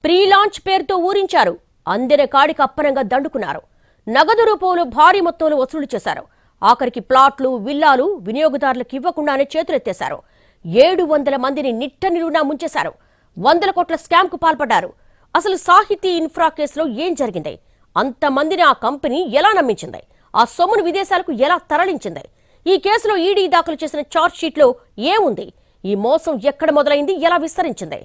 Pre launch పేరుతో ఊరించారు. అందరి కాడికి అప్పనంగా దండుకున్నారు. నగదు రూపంలో భారీ మొత్తంలో వసూలు చేశారు. ఆఖరికి ప్లాట్లు, విల్లాలు వినియోగదారులకు ఇవ్వకుండానే చేతులెత్తేశారు. 700 మందిని నిట్టనిలువునా ముంచేశారు. 100 కోట్ల స్కామ్ కు పాల్పడ్డారు. అసలు సాహితీ ఇన్ఫ్రా కేసులో ఏం జరిగింది? అంతమందిని ఆ కంపెనీ ఎలా నమ్మించింది? ఆ సొమ్మును విదేశాలకు ఎలా తరలించింది? ఈ కేసులో ఈడీ దాఖలు చేసిన ఛార్జ్ షీట్లో ఏముంది? ఈ మోసం ఎక్కడ మొదలైంది, ఎలా విస్తరించింది?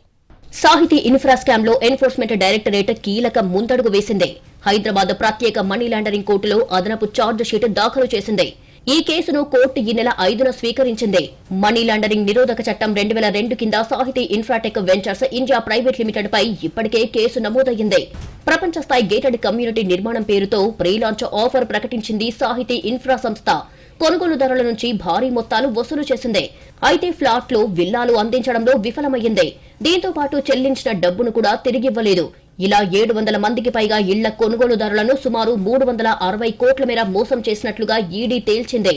సాహితీ ఇన్ఫ్రా స్కామ్ లో ఎన్ఫోర్స్మెంట్ డైరెక్టరేట్ కీలక ముందడుగు వేసింది. హైదరాబాద్ ప్రత్యేక మనీ లాండరింగ్ కోర్టులో అదనపు ఛార్జ్ షీట్ దాఖలు చేసింది. ఈ కేసును కోర్టు ఈ నెల 5న స్వీకరించింది. మనీ లాండరింగ్ నిరోధక చట్టం 2002 కింద Sahithi Infratech Ventures India Private Limited పై ఇప్పటికే కేసు నమోదయ్యింది. ప్రపంచ స్థాయి గేటెడ్ కమ్యూనిటీ నిర్మాణం పేరుతో ప్రీ లాంచ్ ఆఫర్ ప్రకటించింది సాహితీ ఇన్ఫ్రా సంస్థ. కొనుగోలుదారుల నుంచి భారీ మొత్తాలు వసూలు చేసింది. అయితే ఫ్లాట్లు, విల్లాలు అందించడంలో విఫలమయ్యింది. దీంతో పాటు చెల్లించిన డబ్బును కూడా తిరిగివ్వలేదు. ఇలా 700 మందికి పైగా ఇళ్ల కొనుగోలుదారులను సుమారు 360 కోట్ల మేర మోసం చేసినట్లుగా ఈడీ తేల్చింది.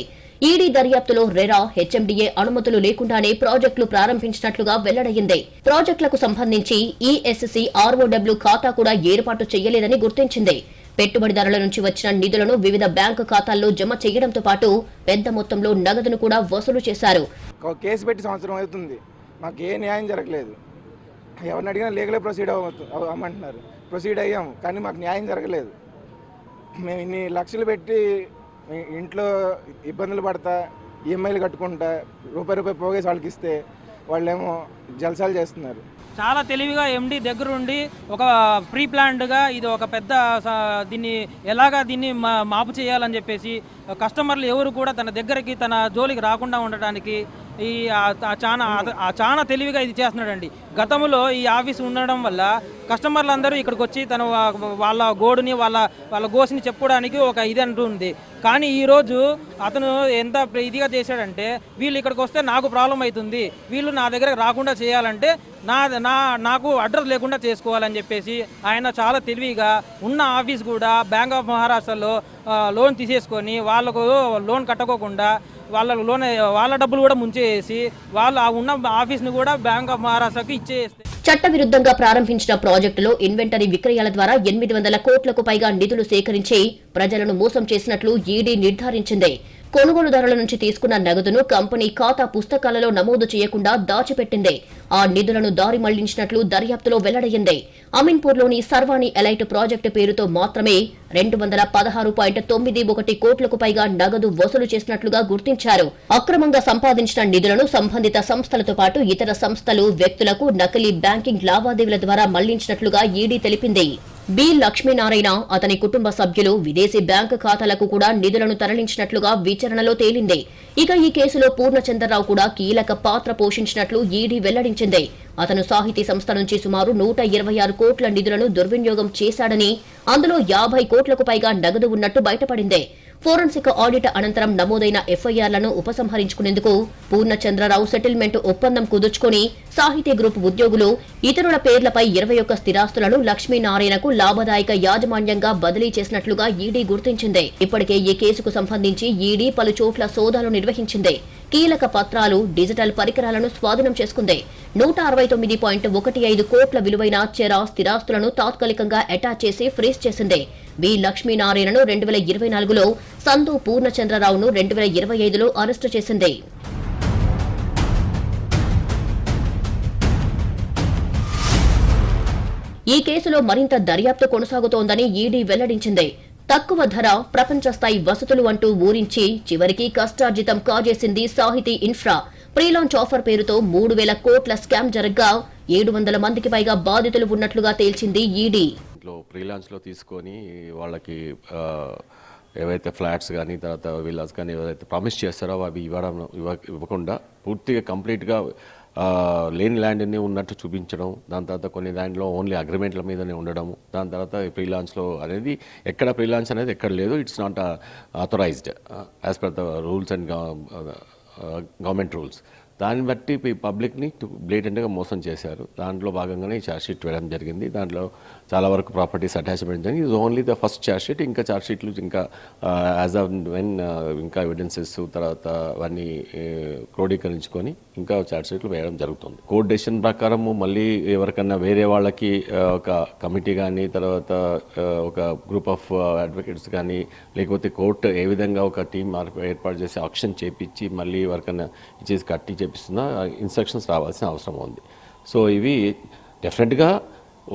ఈడీ దర్యాప్తులో రెరా, హెచ్ఎండిఏ అనుమతులు లేకుండానే ప్రాజెక్టులు ప్రారంభించినట్లుగా వెల్లడయ్యింది. ప్రాజెక్టులకు సంబంధించి ఈఎస్సీ ఆర్ఓడబ్ల్యూ ఖాతా కూడా ఏర్పాటు చేయలేదని గుర్తించింది. పెట్టుబడిదారుల నుంచి వచ్చిన నిధులను వివిధ బ్యాంకు ఖాతాల్లో జమ చేయడంతో పాటు పెద్ద మొత్తంలో నగదును కూడా వసూలు చేశారు. కేసు పెట్టి సంవత్సరం అవుతుంది, మాకు ఏ న్యాయం జరగలేదు. ఎవరిని అడిగినా లీగలే ప్రొసీడ్ అవ్వమంటున్నారు. ప్రొసీడ్ అయ్యాము, కానీ మాకు న్యాయం జరగలేదు. మేము ఇన్ని లక్షలు పెట్టి ఇంట్లో ఇబ్బందులు పడతా, ఈఎంఐలు కట్టుకుంటా, రూపాయి పోగేసి వాళ్ళకి ఇస్తే వాళ్ళేమో జల్సాలు చేస్తున్నారు. చాలా తెలివిగా ఎండి దగ్గరుండి ఒక ప్రీ ప్లాన్డ్గా ఇది ఒక పెద్ద దీన్ని దీన్ని మాపు చేయాలని చెప్పేసి కస్టమర్లు ఎవరు కూడా తన దగ్గరికి, తన జోలికి రాకుండా ఉండడానికి ఈ చాలా తెలివిగా ఇది చేస్తున్నాడండి. గతంలో ఈ ఆఫీస్ ఉండడం వల్ల కస్టమర్లు అందరూ ఇక్కడికి వచ్చి వాళ్ళ గోడుని వాళ్ళ గోసిని చెప్పుకోవడానికి ఒక ఇది అంటుంది. కానీ ఈరోజు అతను ఎంత ఇదిగా చేశాడంటే, వీళ్ళు ఇక్కడికి వస్తే నాకు ప్రాబ్లం అవుతుంది, వీళ్ళు నా దగ్గరకు రాకుండా చేయాలంటే నాకు అడ్రస్ లేకుండా చేసుకోవాలని చెప్పేసి ఆయన చాలా తెలివిగా ఉన్న ఆఫీస్ కూడా బ్యాంక్ ఆఫ్ మహారాష్ట్రలో లోన్ తీసేసుకొని వాళ్ళకు లోన్ కట్టుకోకుండా వాళ్ళ డబ్బులు కూడా ముంచేసి వాళ్ళు ఉన్న ఆఫీస్ని కూడా బ్యాంక్ ఆఫ్ మహారాష్ట్రకి ఇచ్చేస్తే. చట్టవిరుద్ధంగా ప్రారంభించిన ప్రాజెక్టులో ఇన్వెంటరీ విక్రయాల ద్వారా 800 కోట్లకు పైగా నిధులు సేకరించి ప్రజలను మోసం చేసినట్లు ఈడీ నిర్ధారించింది. కొనుగోలుదారుల నుంచి తీసుకున్న నగదును కంపెనీ ఖాతా పుస్తకాలలో నమోదు చేయకుండా దాచిపెట్టింది. ఆ నిధులను దారి మళ్లించినట్లు దర్యాప్తులో వెల్లడయ్యింది. అమీన్పూర్లోని సర్వాణి ఎలైట్ ప్రాజెక్టు పేరుతో మాత్రమే 216.91 కోట్లకు పైగా నగదు వసూలు చేసినట్లుగా గుర్తించారు. అక్రమంగా సంపాదించిన నిధులను సంబంధిత సంస్థలతో పాటు ఇతర సంస్థలు, వ్యక్తులకు నకిలీ బ్యాంకింగ్ లావాదేవీల ద్వారా మళ్లించినట్లుగా ఈడీ తెలిపింది. బి లక్ష్మీనారాయణ, అతని కుటుంబ సభ్యులు విదేశీ బ్యాంకు ఖాతాలకు కూడా నిధులను తరలించినట్లుగా విచారణలో తేలింది. ఇక ఈ కేసులో పూర్ణచంద్రరావు కూడా కీలక పాత్ర పోషించినట్లు ఈడీ వెల్లడించింది. అతను సాహితీ సంస్థ నుంచి సుమారు 126 కోట్ల నిధులను దుర్వినియోగం చేశాడని, అందులో 50 కోట్లకు పైగా నగదు ఉన్నట్టు బయటపడింది. ఫోరెన్సిక్ ఆడిట్ అనంతరం నమోదైన ఎఫ్ఐఆర్లను ఉపసంహరించుకునేందుకు పూర్ణచంద్రరావు సెటిల్మెంట్ ఒప్పందం కుదుర్చుకుని సాహితీ గ్రూప్ ఉద్యోగులు, ఇతరుల పేర్లపై 21 స్థిరాస్తులను లక్ష్మీనారాయణకు లాభదాయక యాజమాన్యంగా బదిలీ చేసినట్లుగా ఈడీ గుర్తించింది. ఇప్పటికే ఈ కేసుకు సంబంధించి ఈడీ పలు చోట్ల సోదాలు నిర్వహించింది. కీలక పత్రాలు, డిజిటల్ పరికరాలను స్వాధీనం చేసుకుంది. 169.15 కోట్ల విలువైన చెరా స్థిరాస్తులను తాత్కాలికంగా అటాచ్ చేసి ఫ్రీజ్ చేసింది. బి లక్ష్మీనారాయణను 2024లో, సందు పూర్ణచంద్రరావును 2025లో అరెస్టు చేసింది. ఈ కేసులో మరింత దర్యాప్తు కొనసాగుతోందని ఈడీ వెల్లడించింది. తక్కువ ధర, ప్రపంచ స్థాయి వసతులు అంటూ ఊరించి చివరికి కష్టార్జితం కాజేసింది సాహితీ ఇన్ఫ్రా. ప్రీలాంచ్ ఆఫర్ పేరుతో 3000 కోట్ల స్కామ్ జరగ్గా 700 మందికి పైగా బాధితులు ఉన్నట్లుగా తేల్చింది ఈడీ. ప్రీలాంచ్లో తీసుకొని వాళ్ళకి ఏవైతే ఫ్లాట్స్ కానీ తర్వాత విల్లాస్ కానీ ఏవైతే ప్రామిస్ చేస్తారో అవి ఇవ్వకుండా పూర్తిగా కంప్లీట్గా లేని ల్యాండ్ని ఉన్నట్టు చూపించడం, దాని తర్వాత కొన్ని ల్యాండ్లో ఓన్లీ అగ్రిమెంట్ల మీదనే ఉండడం, దాని తర్వాత ఫ్రీలాన్స్లో అనేది ఎక్కడ ఫ్రీలాన్స్ అనేది ఎక్కడ లేదు. It's not authorised as per the rules and government rules. దాన్ని బట్టి పబ్లిక్ని బ్లేటెంట్గా మోసం చేశారు. దాంట్లో భాగంగానే ఈ ఛార్జ్షీట్ వేయడం జరిగింది. దాంట్లో చాలా వరకు ప్రాపర్టీస్ అటాచ్మెంట్ జరిగింది. ఇది ఓన్లీ ద ఫస్ట్ ఛార్జ్షీట్. ఇంకా ఛార్జ్షీట్లు ఇంకా యాజ్ ఆఫ్ వెన్ ఇంకా ఎవిడెన్సెస్ తర్వాత అవన్నీ క్రోడీకరించుకొని ఇంకా ఛార్జ్షీట్లు వేయడం జరుగుతుంది. కోర్ట్ డెసిషన్ ప్రకారము మళ్ళీ ఎవరికన్నా వేరే వాళ్ళకి ఒక కమిటీ కానీ తర్వాత ఒక గ్రూప్ ఆఫ్ అడ్వకేట్స్ కానీ లేకపోతే కోర్టు ఏ విధంగా ఒక టీం ఏర్పాటు చేసి ఆక్షన్ చేపించి మళ్ళీ ఎవరికన్నా ఇచ్చేసి కట్టి చేపిస్తున్నా ఇన్స్ట్రక్షన్స్ రావాల్సిన అవసరం ఉంది. సో ఇవి డెఫినెట్గా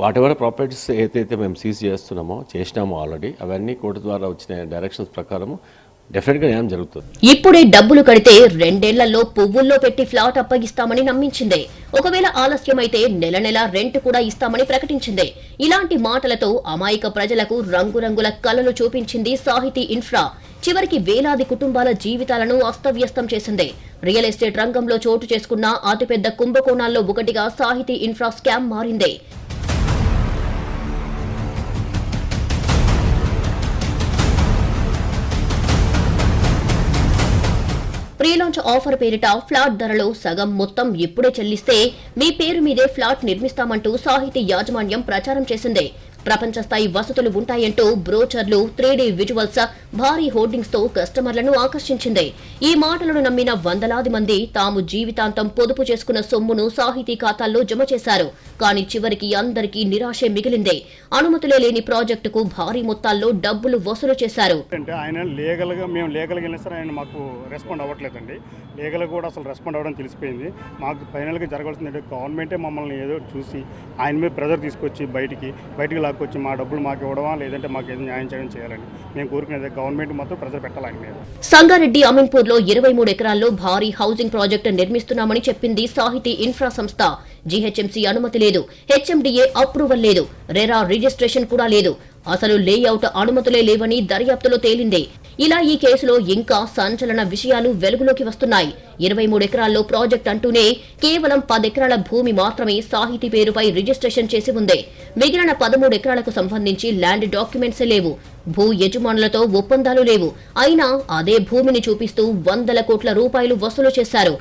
వాట్ ఎవర్ ప్రాపర్టీస్ ఏదైతే మేము సీజ్ చేసినామో ఆల్రెడీ అవన్నీ కోర్టు ద్వారా వచ్చిన డైరెక్షన్స్ ప్రకారము డెఫినెట్గా న్యాయం జరుగుతుంది. ఇప్పుడే డబ్బులు కడితే 2 ఏళ్లలో పువ్వుల్లో పెట్టి ఫ్లాట్ అప్పగిస్తామని నమ్మించిందే. ఒకవేళ ఆలస్యమైతే నెల నెల రెంట్ కూడా ఇస్తామని ప్రకటించిందే. ఇలాంటి మాటలతో అమాయక ప్రజలకు రంగురంగుల కలలు చూపించింది సాహితీ ఇన్ఫ్రా. చివరికి వేలాది కుటుంబాల జీవితాలను అస్తవ్యస్తం చేసిందే. రియల్ ఎస్టేట్ రంగంలో చోటు చేసుకున్న అతిపెద్ద కుంభకోణాల్లో ఒకటిగా సాహితీ ఇన్ఫ్రా స్కామ్ మారిందే. ప్రీ-లాంచ్ ఆఫర్ పేరిట ఫ్లాట్ ధరలో సగం మొత్తం ఇప్పుడే చెల్లిస్తే మీ పేరు మీదే ఫ్లాట్ నిర్మిస్తామంటూ సాహితీ యాజమాన్యం ప్రచారం చేసిందే. ప్రపంచ స్థాయి వసతులు ఉంటాయంటూ బ్రోచర్లు 3D విజువల్స్ భారీ హోర్డింగ్స్ తో కస్టమర్లను ఆకర్షించింది. ఈ మాటలను నమ్మిన వందలాది మంది తాము జీవితాంతం పొదుపు చేసుకున్న సొమ్మును సాహితీ ఖాతాల్లో జమ చేశారు. కానీ చివరికి అందరికీ నిరాశే మిగిలిందే. అనుమతులే లేని ప్రాజెక్టుకు భారీ మొత్తాల్లో డబ్బులు వసూలు చేశారు. ఆయన మేము లీగల్గా వెళ్ళినా సరే ఆయన మాకు రెస్పాండ్ అవ్వట్లేదండి. లీగల్గా కూడా అసలు రెస్పాండ్ అవ్వడం తెలిసిపోయింది. మాకు ఫైనల్గా జరగాల్సిందంటే గవర్నమెంటే మమ్మల్ని ఏదో చూసి ఆయన మీద ప్రెజర్ తీసుకొచ్చి బయటికి లాక్కొచ్చి మా డబ్బులు మాకు ఇవ్వడమా లేదంటే మాకు ఏదో న్యాయం చేయడం చేయాలని మేము కోరుకునేది. గవర్నమెంట్ మొత్తం ప్రెజర్ పెట్టాలి ఆయన మీద. సంగారెడ్డి అమీన్పూర్లో 23 ఎకరాల్లో భారీ హౌసింగ్ ప్రాజెక్టు నిర్మిస్తున్నామని చెప్పింది సాహితీ ఇన్ఫ్రా సంస్థ. జీహెచ్ఎంసీ అనుమతి లేదు, హెచ్ఎండిఏ అప్రూవల్ లేదు, రెరా రిజిస్ట్రేషన్ కూడా లేదు. అసలు లేఅవుట్ అనుమతులే లేవని దర్యాప్తులో తేలిందే. ఇలా ఈ కేసులో ఇంకా సంచలన విషయాలు వెలుగులోకి వస్తున్నాయి. 23 ఎకరాల్లో ప్రాజెక్ట్ అంటూనే కేవలం 10 ఎకరాల భూమి మాత్రమే సాహితీ పేరుపై రిజిస్ట్రేషన్ చేసి ఉంది. మిగిలిన 13 ఎకరాలకు సంబంధించి ల్యాండ్ డాక్యుమెంట్సే లేవు. భూ యజమానులతో ఒప్పందాలు లేవు. అయినా అదే భూమిని చూపిస్తూ వందల కోట్ల రూపాయలు వసూలు చేశారు.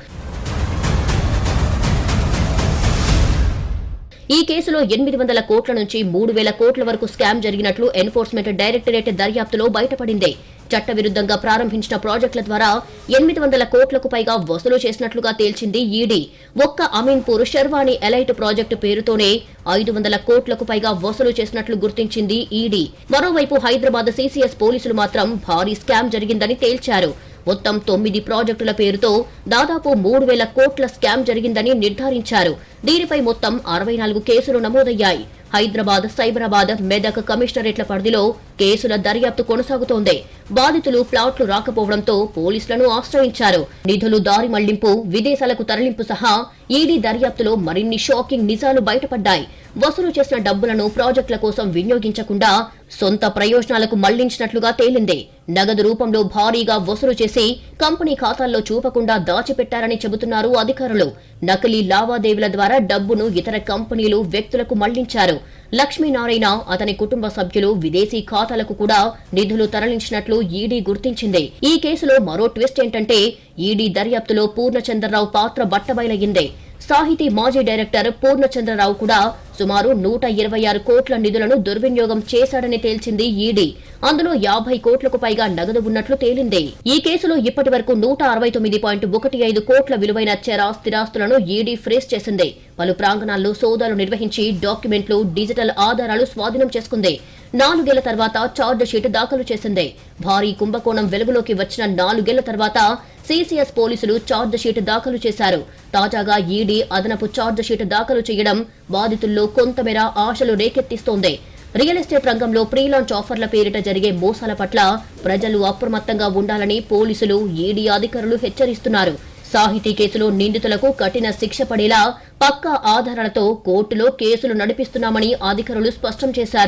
ఈ కేసులో 800 కోట్ల నుంచి 3000 కోట్ల వరకు స్కామ్ జరిగినట్లు ఎన్ఫోర్స్మెంట్ డైరెక్టరేట్ దర్యాప్తులో బయటపడింది. చట్టవిరుద్ధంగా ప్రారంభించిన ప్రాజెక్టుల ద్వారా 800 కోట్లకు పైగా వసూలు చేసినట్లుగా తేల్చింది ఈడీ. ఒక్క అమీన్పూర్ షెర్వానీ ఎలైట్ ప్రాజెక్టు పేరుతోనే 500 కోట్లకు పైగా వసూలు చేసినట్లు గుర్తించింది ఈడీ. మరోవైపు హైదరాబాద్ సీసీఎస్ పోలీసులు మాత్రం భారీ స్కామ్ జరిగిందని తేల్చారు. మొత్తం 9 ప్రాజెక్టుల పేరుతో దాదాపు 3000 కోట్ల స్కామ్ జరిగిందని నిర్ధారించారు. దీనిపై మొత్తం 64 కేసులు నమోదయ్యాయి. హైదరాబాద్, సైబరాబాద్, మెదక్ కమిషనరేట్ల పరిధిలో కేసుల దర్యాప్తు కొనసాగుతోంది. బాధితులు ప్లాట్లు రాకపోవడంతో పోలీసులను ఆశ్రయించారు. నిధులు దారి మళ్లింపు, విదేశాలకు తరలింపు సహా ఈడీ దర్యాప్తులో మరిన్ని షాకింగ్ నిజాలు బయటపడ్డాయి. వసూలు చేసిన డబ్బులను ప్రాజెక్టుల కోసం వినియోగించకుండా సొంత ప్రయోజనాలకు మళ్లించినట్లుగా తేలింది. నగదు రూపంలో భారీగా వసూలు చేసి కంపెనీ ఖాతాల్లో చూపకుండా దాచిపెట్టారని చెబుతున్నారు అధికారులు. నకిలీ లావాదేవీల ద్వారా డబ్బును ఇతర కంపెనీలు, వ్యక్తులకు మళ్లించారు. లక్ష్మీనారాయణ, అతని కుటుంబ సభ్యులు విదేశీ ఖాతాలకు కూడా నిధులు తరలించినట్లు ఈడీ గుర్తించింది. ఈ కేసులో మరో ట్విస్ట్ ఏంటంటే ఈడీ దర్యాప్తులో పూర్ణచంద్రరావు పాత్ర బట్టబయలయ్యింది. సాహితీ మాజీ డైరెక్టర్ పూర్ణచంద్రరావు కూడా సుమారు 126 కోట్ల నిధులను దుర్వినియోగం చేశాడని తేల్చింది ఈడీ. అందులో 50 కోట్లకు పైగా నగదు ఉన్నట్లు తేలింది. ఈ కేసులో ఇప్పటి వరకు 169.15 కోట్ల విలువైన చర స్థిరాస్తులను ఈడీ ఫ్రీజ్ చేసింది. పలు ప్రాంగణాల్లో సోదాలు నిర్వహించి డాక్యుమెంట్లు, డిజిటల్ ఆధారాలు స్వాధీనం చేసుకుంది. 4 ఏళ్ల తర్వాత ఛార్జ్ షీట్ దాఖలు చేసింది. భారీ కుంభకోణం వెలుగులోకి వచ్చిన 4 ఏళ్ల తర్వాత సీసీఎస్ పోలీసులు ఛార్జ్ షీట్ దాఖలు చేశారు. తాజాగా ఈడీ అదనపు ఛార్జ్ షీట్ దాఖలు చేయడం బాధితుల్లో కొంతమేర ఆశలు రేకెత్తిస్తోంది. రియల్ ఎస్టేట్ రంగంలో ప్రీ-లాంచ్ ఆఫర్ల పేరిట జరిగే మోసాల పట్ల ప్రజలు అప్రమత్తంగా ఉండాలని పోలీసులు, ఈడీ అధికారులు హెచ్చరిస్తున్నారు. సాహితీ కేసులో నిందితులకు కఠిన శిక్ష పడేలా పక్కా ఆధారాలతో కోర్టులో కేసులు నడిపిస్తున్నామని అధికారులు స్పష్టం చేశారు.